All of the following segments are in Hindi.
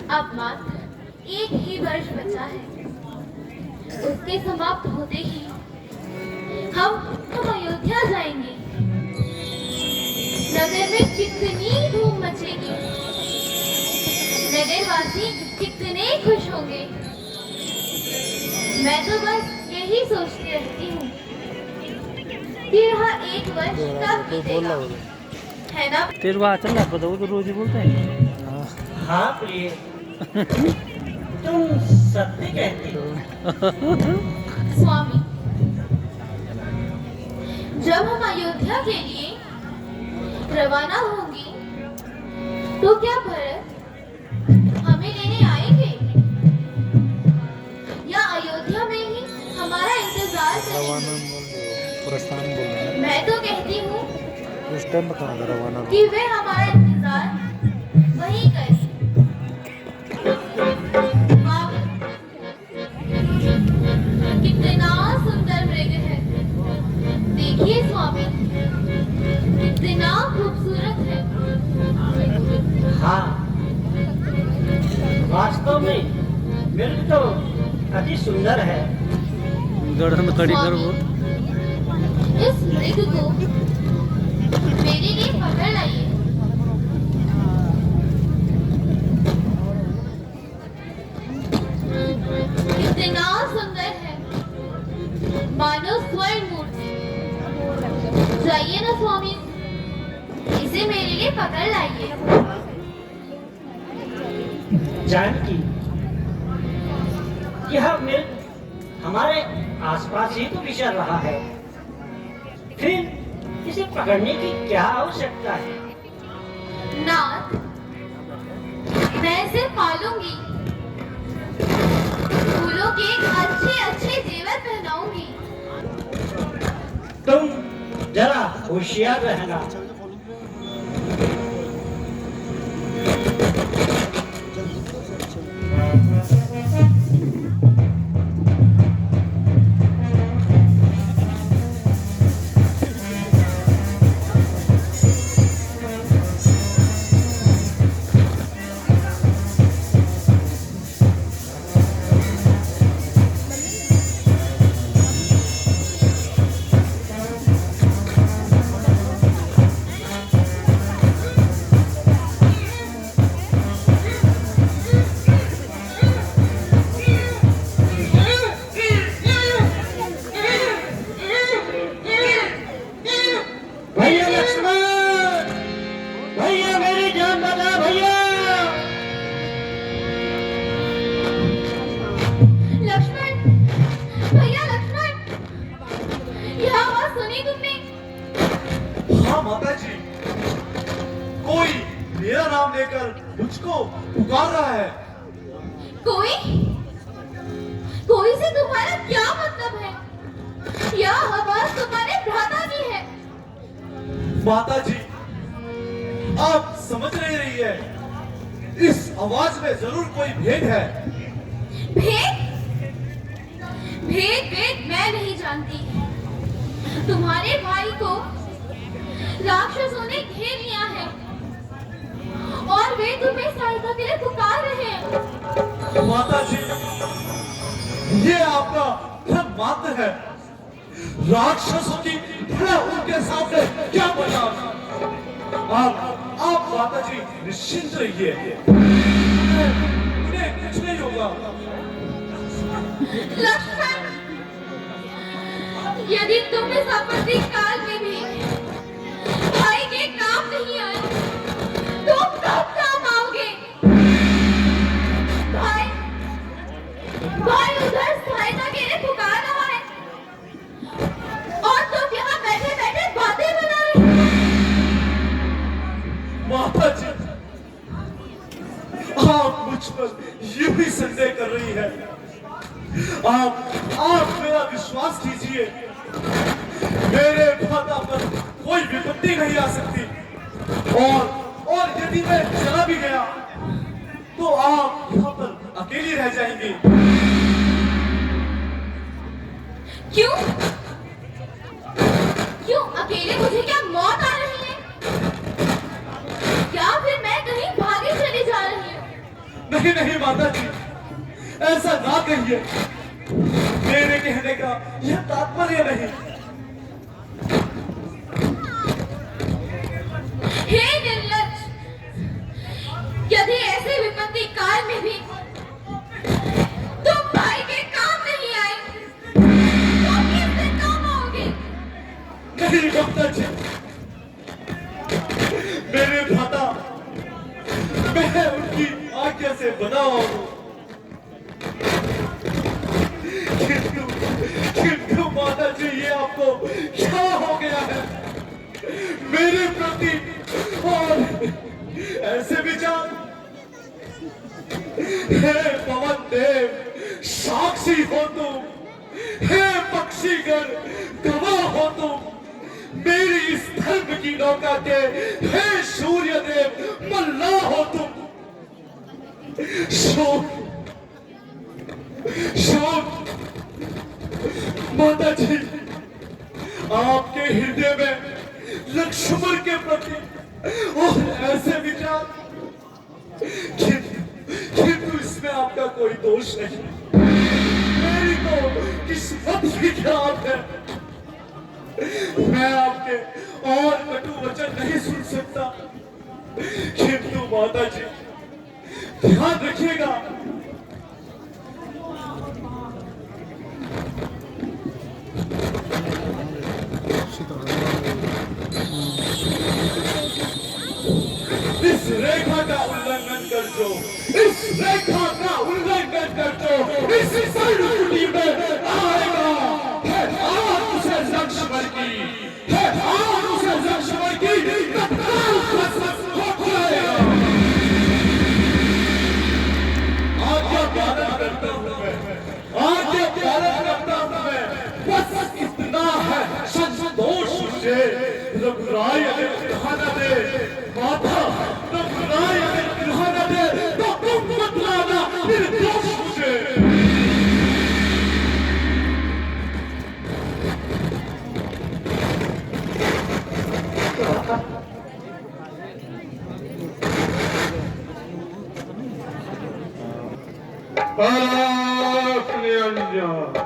अब मात्र एक ही वर्ष बचा है। उसके समाप्त होते ही हम अयोध्या जाएंगे। नगर में कितनी धूम मचेगी, नगरवासी कितने खुश होंगे। मैं तो बस यही सोचती रहती हूँ कि यह एक वर्ष कब बीतेगा, है ना? तेरे बात चल रहा पता, वो तो रोज ही बोलते हैं। हाँ प्रिय, तुम सत्य कहती हो। स्वामी, जब हम अयोध्या के लिए रवाना होंगे तो क्या भरत हमें लेने आएंगे या अयोध्या में ही हमारा इंतजार करेंगे? प्रस्थान बोल रहे हैं। मैं तो कहती हूँ उस टाइम बता रवाना कि वे हमारा इंतजार वहीं करें। आप कितना सुंदर मृग है, देखिए स्वामी, कितना खूबसूरत है। हाँ, वास्तव में मृग तो अति सुंदर है। दर्द में खड़ी कर वो। इस मृग को मेरे लिए पकड़ लाइए। कितना सुंदर है, मानो स्वर्ण मूर्ति। जाइए ना स्वामी, इसे मेरे लिए पकड़ लाइए। जानकी, यह मृग हमारे आसपास ही तो विचर रहा है, फिर इसे पकड़ने की क्या आवश्यकता है? नाथ, मैं इसे पालूंगी, फूलों के अच्छे अच्छे जेवर पहनाऊंगी। तुम जरा होशियार रहना। भैया लक्ष्मण, भैया मेरी जान बचा भैया। लक्ष्मण, भैया लक्ष्मण, यह आवाज सुनी तुमने? हाँ माता जी, कोई मेरा नाम लेकर मुझको पुकार रहा है। कोई? कोई से तुम्हारा क्या मतलब है? यह आवाज तुम्हारे भ्राता की है। माता जी, आप समझ नहीं रही है, इस आवाज में जरूर कोई भेद है। भेद? भेद भेद मैं नहीं जानती। तुम्हारे भाई को राक्षसों ने घेर लिया है और वे तुम्हें सहायता के लिए पुकार रहे हैं। माता जी, ये आपका भ्रम मात्र है। राक्षसों की भला उनके सामने क्या बना। आप माता जी निश्चिंत रहिए, इन्हें कुछ नहीं होगा। लक्ष्मण, यदि तुम इस आपत्ति काल में भी भाई के काम नहीं आए तो कब काम आओगे? भाई, भाई उधर सहायता के लिए पुकार रहा है और तुम यहाँ बैठे बैठे बातें बना रहे हो। माता जी, आप मुझ पर यूं ही संदेह कर रही है। आप मेरा विश्वास कीजिए, मेरे भ्राता पर कोई विपत्ति नहीं आ सकती। और यदि मैं चला भी गया तो आप यहाँ पर अकेली रह जाएंगी। क्यों? क्यों अकेले मुझे क्या मौत आ रही है? क्या फिर मैं कहीं भागी चली जा रही हूँ? नहीं नहीं माता जी, ऐसा ना कहिए। मेरे कहने का यह तात्पर्य नहीं। हे निर्लज्ज, यदि ऐसे विपत्ति काल में भी तुम भाई के काम नहीं आए तो किससे काम आओगे? नहीं माता जी, मेरे भ्राता, मैं उनकी आज्ञा से बना हुआ हूं। किंतु माता जी, ये आपको क्या हो गया है मेरे प्रति? और ऐसे विचार, हे पवन देव साक्षी हो तुम, हे पक्षीगण गवाह हो तुम, मेरी इस धर्म की नौका के हे सूर्य देव मल्लाह हो तुम। शोक शोक माता जी, आपके हृदय में लक्ष्मण के प्रति और ऐसे विचार, किंतु इसमें आपका कोई दोष नहीं। मेरी तो किस्मत ही खराब है। मैं आपके और कटु वचन नहीं सुन सकता, किंतु माता जी ध्यान रखिएगा। इस रेखा का उल्लंघन कर जो, इस रेखा का उल्लंघन कर जो इस सर्वकुटी में आएगा, है आग उसे लक्ष्मण की, है आग उसे लक्ष्मण की तत्काल कसम हो जाएगा। आज्ञा पालन करता हूं मैं, आज्ञा पालन करता हूं मैं। बस इतना है संतोष मुझे, रघुराय दिखाना दे माता, रघुराय दिखाना दे तो तुम बतलाना निर्दोष मुझे। निरंजन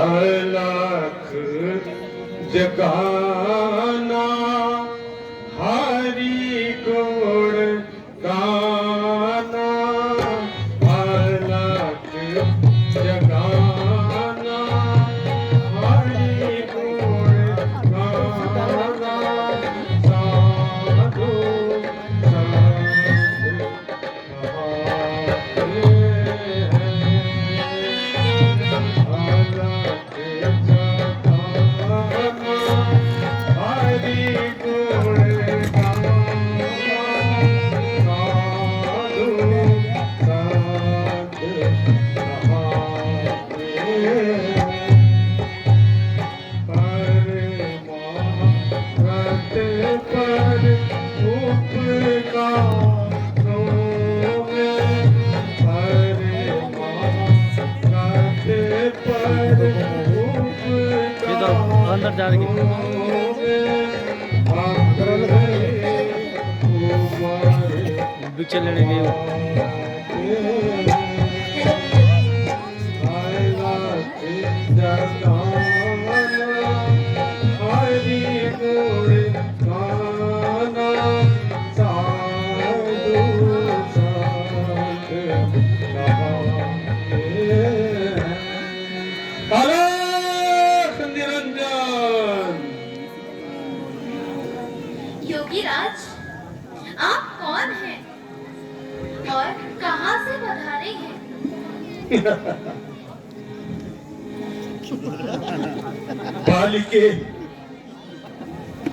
अलख जगाना हरि गुण गाना, अलख जगाना हरि गुण गाना, साधु अंदर जा रही पिक्चर लेने गई। योगीराज, आप कौन हैं और कहां से पधारे हैं? बालिके,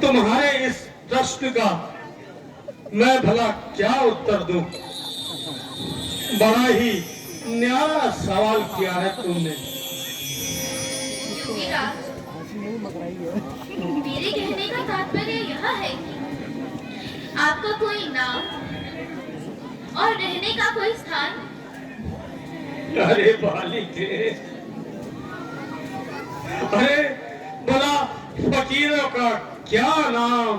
तुम्हारे इस प्रश्न का मैं भला क्या उत्तर दूं? बड़ा ही न्यारा सवाल किया है तुमने। योगीराज, मेरे कहने का तात्पर्य यह है कि आपका कोई नाम और रहने का कोई स्थान? अरे बालिके, अरे भला फकीरों का क्या नाम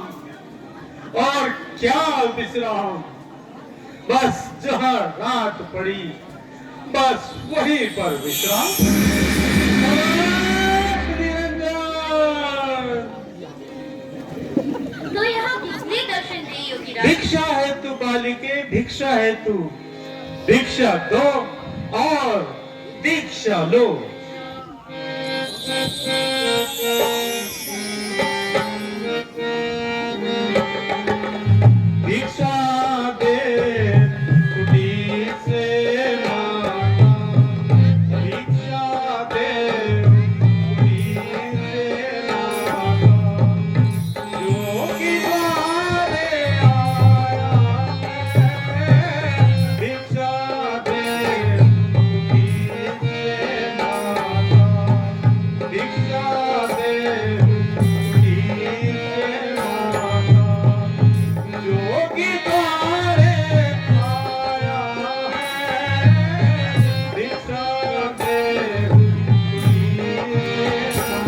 और क्या विश्राम। बस जहां रात पड़ी बस वहीं पर विश्राम। तो यहाँ किसने दर्शन दिए योगीराज? भिक्षा है तू बालिके, भिक्षा है तू, भिक्षा दो और दीक्षा लो। भिक्षा दे कुटीर से माता, भिक्षा दे कुटीर से माता, योगी द्वारे आया है, भिक्षा दे कुटीर से माता, भिक्षा दे कुटीर से माता, योगी द्वारे आया है, भिक्षा दे कुटीर से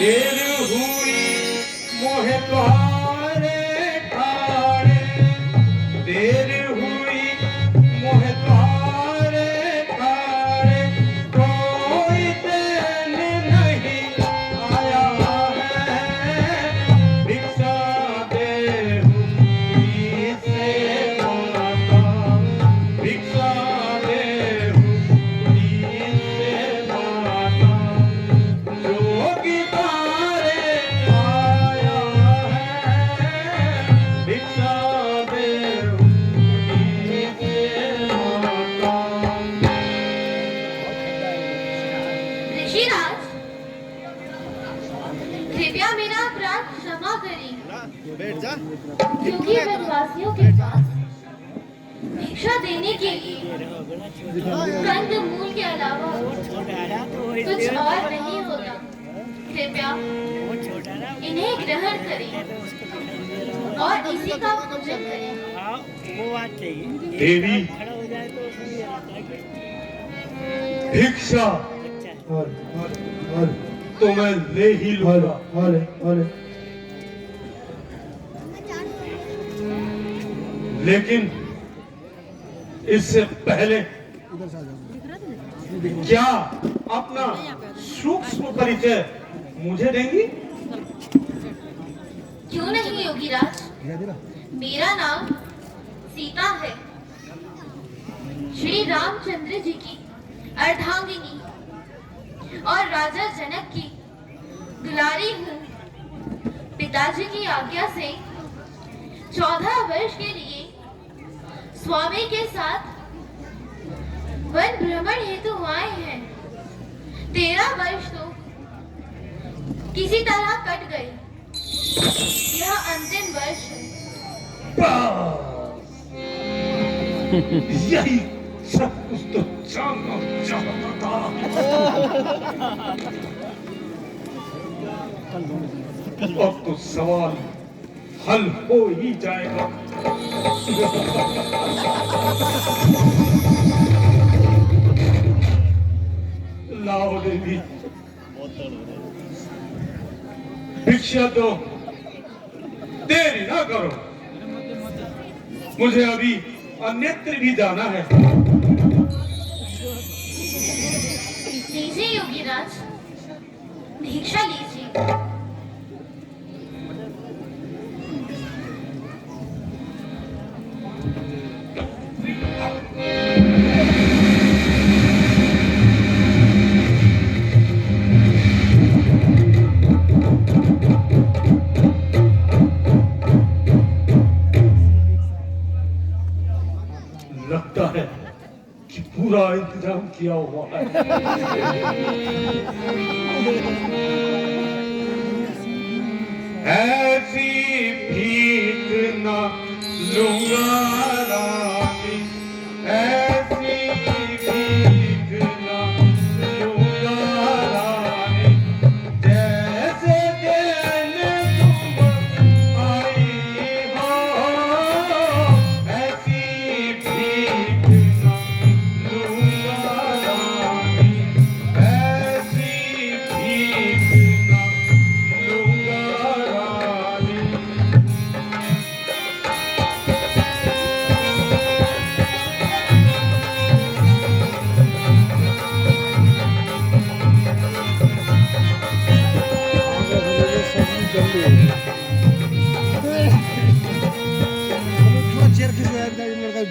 देर हुई मोहे द्वारे ठाणे, देर हुई मोहे द्वारे ठाणे, कोई देन नहीं आया है, भिक्षा दे हुई से माता, भिक्षा दे हुई से माता, योगी द्वारे आया है, भिक्षा दे हुई से माता। ऋषिराज, कृपया मेरा अपराध क्षमा करें, क्योंकि वनवासियों के पास भिक्षा देने के लिए कंद मूल के अलावा कुछ और नहीं होता। कृपया इन्हें ग्रहण करें और इसी का पूजन करें। देवी, भिक्षा तो मैं ले ही लूंगा, लेकिन इससे पहले क्या अपना सूक्ष्म परिचय मुझे देंगी? क्यों नहीं योगीराज, मेरा नाम सीता है, श्री रामचंद्र जी की अर्धांगिनी और राजा जनक की दुलारी हूँ। पिताजी की आज्ञा से 14 वर्ष के लिए स्वामी के साथ वन भ्रमण हेतु आए हैं। 13 वर्ष तो किसी तरह कट गए, यह अंतिम वर्ष है। यही सब कुछ तो जानना चाहता था। अब तो सवाल हल हो ही जाएगा। लाओ देवी, भिक्षा दो, देरी ना करो, मुझे अभी अन्यत्र भी जाना है। लीजिए योगीराज, भिक्षा लीजिए। लगता है कि पूरा इंतजाम किया हुआ है। लूंगा रानी ऐसी भीख ना लूंगा रानी जैसे दिन तुम आई हो ऐसी भीख ना लूंगा रानी ऐसी भीख ना लूंगा रानी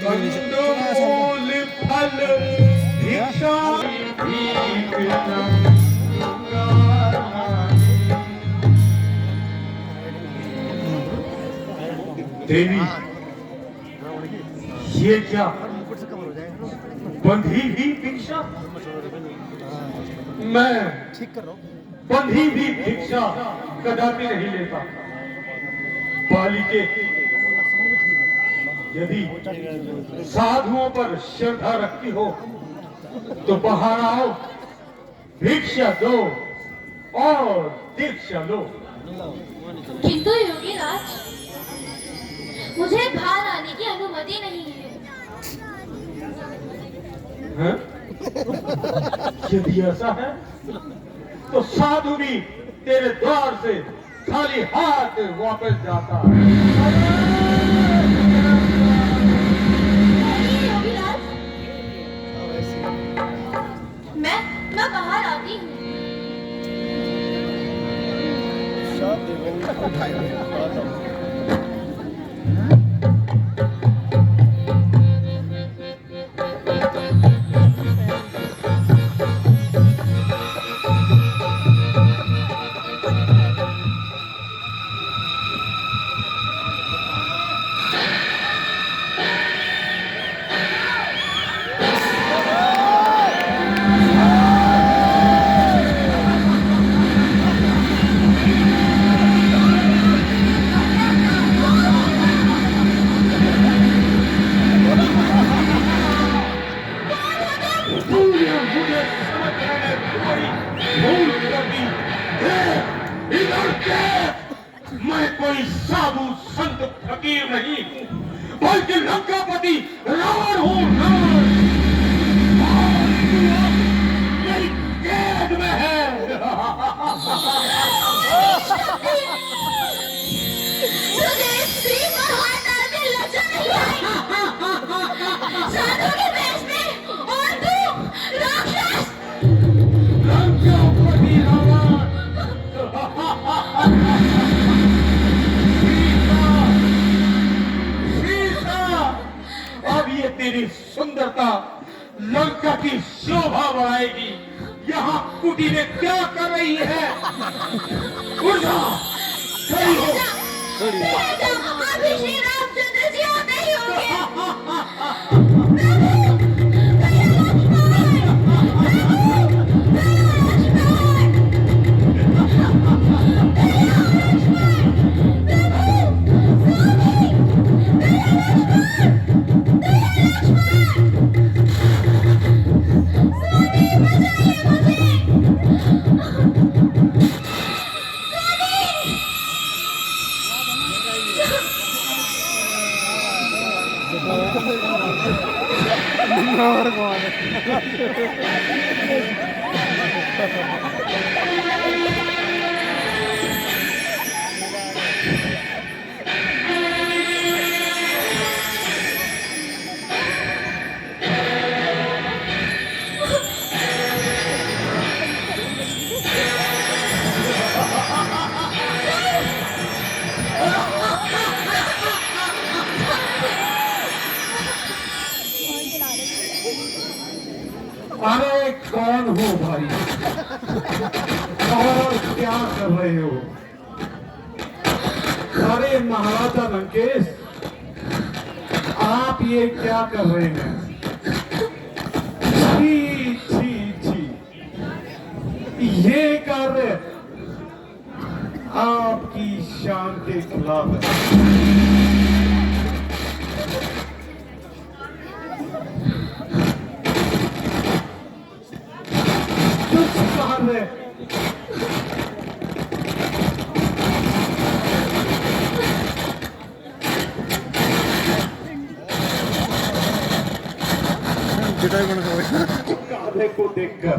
कंदमूल फल भिक्षा भीख ना लूंगा देवी ये क्या बंधी हुई भिक्षा मैं बंधी हुई भिक्षा कदापि नहीं लेता बालिके यदि साधुओं पर श्रद्धा रखती हो तो बाहर आओ भिक्षा दो और दीक्षा लो किंतु योगीराज मुझे बाहर आने की अनुमति नहीं है। हैं? यदि ऐसा है तो साधु भी तेरे द्वार से खाली हाथ वापस जाता है नहीं, योगीराज मैं बाहर आती हूँ। तूने मुझे समझने में कोई भूल कर दी इधर देख मैं कोई साधु संत फकीर नहीं हूँ बल्कि लंकापति रावण हूँ रावण और तू अब मेरी कैद में है मुझे स्त्री पर हाथ डालने लज्जा नहीं आई। साधु के वेश में और तू राक्षस। लंकापति रावण सीता अब ये तेरी सुंदरता लंका की शोभा बढ़ाएगी यहाँ कुटी में क्या कर रही है उठ जा खड़ी हो अभी श्री रामचंद्र जी आते ही होंगे। अरे कौन हो भाई और क्या कर रहे हो अरे महाराजा लंकेश आप ये क्या कर रहे हैं छी छी छी ये कार्य आपकी शान के खिलाफ है मार रहे। पिटाई बन गया। काले को देखकर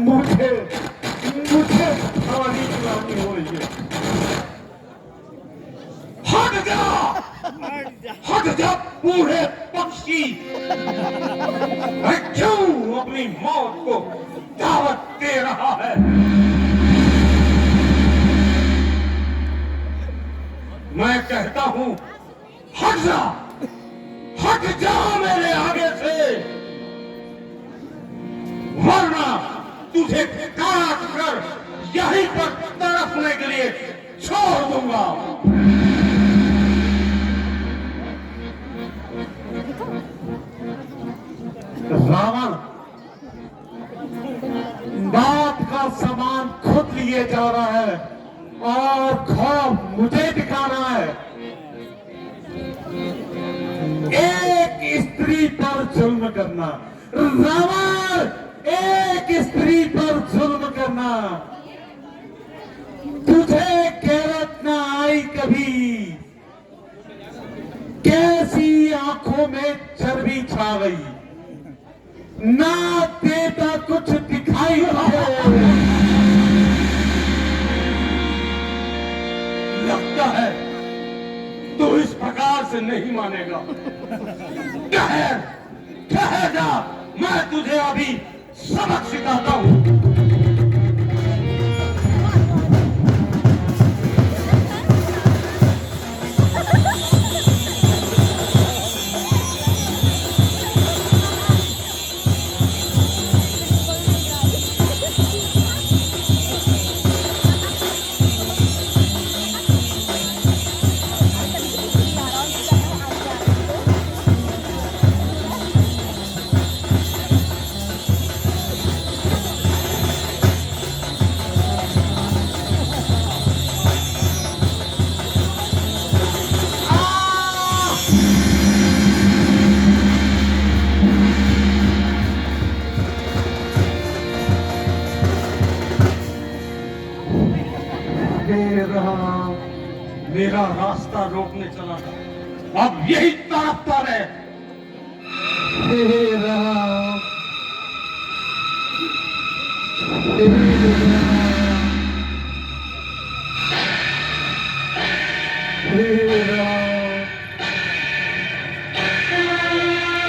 मुझे मुझे हमारी गुलामी हो रही है। हट जा, हट जा बूढ़े पक्षी। मैं क्यों अपनी मौत को दावत दे रहा है? मैं कहता हूं हट जा, हट जा मेरे आगे से, वरना तुझे काट कर यहीं पर तरफने के लिए छोड़ दूंगा। रावण बात का सामान खुद लिए जा रहा है और खौफ मुझे दिखा रहा है। एक स्त्री पर जुल्म करना, रावण, एक स्त्री पर जुल्म करना। तुझे गैरत ना आई कभी, कैसी आंखों में चर्बी छा गई, ना देता कुछ दिखाई दे। लगता है तू इस प्रकार से नहीं मानेगा। ठहर, ठहर जा, मैं तुझे अभी सबक सिखाता हूं। मेरा रास्ता रोकने चला था, अब यही तड़पता रहे। हे राम, हे राम, हे राम।